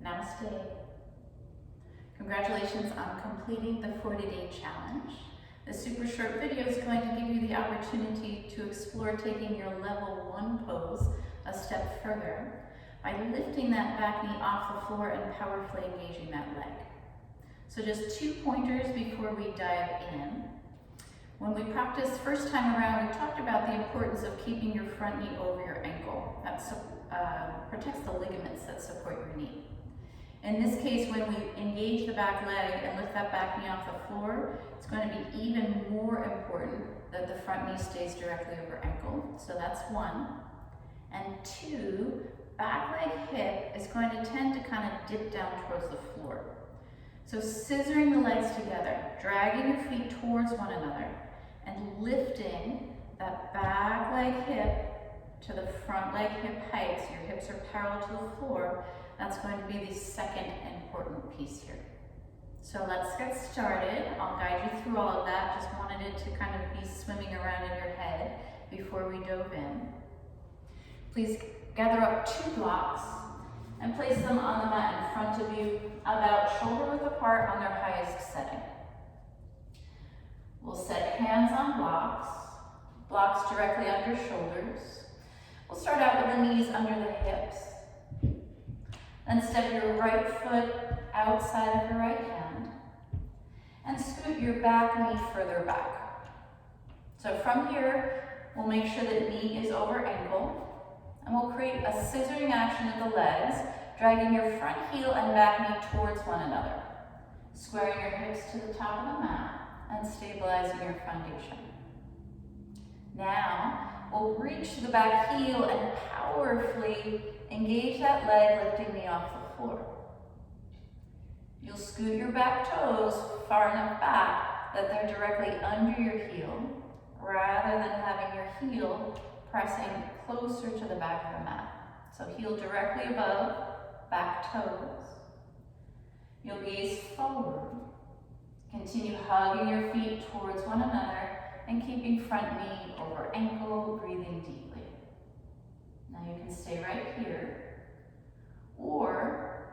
Namaste. Congratulations on completing the 40-day challenge. This super short video is going to give you the opportunity to explore taking your level 1 pose a step further by lifting that back knee off the floor and powerfully engaging that leg. So just 2 pointers before we dive in. When we practiced first time around, we talked about the importance of keeping your front knee over your ankle. That protects the ligaments that support your knee. In this case, when we engage the back leg and lift that back knee off the floor, it's going to be even more important that the front knee stays directly over ankle. So that's 1. And 2, back leg hip is going to tend to kind of dip down towards the floor. So scissoring the legs together, dragging your feet towards one another, and lifting that back leg hip to the front leg hip height, so your hips are parallel to the floor. That's going to be the second important piece here. So let's get started. I'll guide you through all of that. Just wanted it to kind of be swimming around in your head before we dove in. Please gather up 2 blocks and place them on the mat in front of you, about shoulder width apart on their highest setting. We'll set hands on blocks directly under shoulders. We'll start out with the knees under the hips. Then step your right foot outside of your right hand and scoot your back knee further back. So from here, we'll make sure that knee is over ankle, and we'll create a scissoring action of the legs, dragging your front heel and back knee towards one another, squaring your hips to the top of the mat and stabilizing your foundation. Now, we'll reach to the back heel and powerfully engage that leg, lifting knee off the floor. You'll scoot your back toes far enough back that they're directly under your heel, rather than having your heel pressing closer to the back of the mat. So heel directly above, back toes. You'll gaze forward. Continue hugging your feet towards one another and keeping front knee over ankle, breathing deeply. Now you can stay right here, or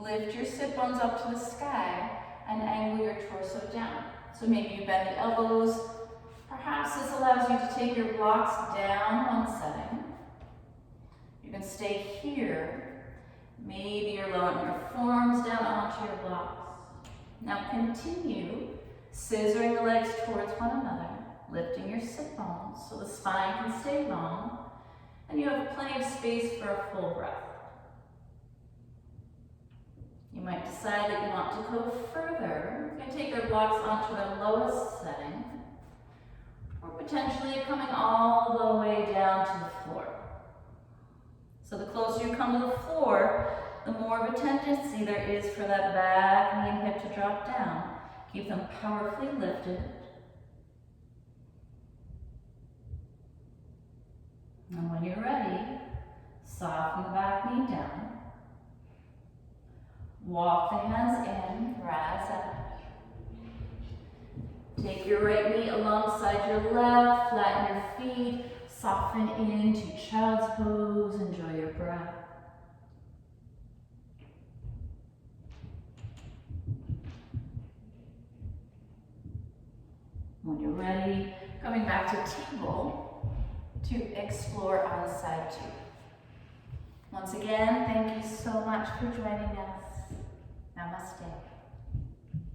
lift your sit bones up to the sky and angle your torso down. So maybe you bend the elbows. Perhaps this allows you to take your blocks down one setting. You can stay here. Maybe you're lowering your forearms down onto your blocks. Now continue scissoring the legs towards one another, lifting your sit bones so the spine can stay long, and you have plenty of space for a full breath. You might decide that you want to go further. You can take your blocks onto their lowest setting, or potentially coming all the way down to the floor. So the closer you come to the floor, the more of a tendency there is for that back knee and hip to drop down. Keep them powerfully lifted. And when you're ready, soften the back knee down. Walk the hands in, rise up. Take your right knee alongside your left, flatten your feet, soften into child's pose, enjoy your breath. When you're ready, coming back to table to explore on side 2. Once again, thank you so much for joining us.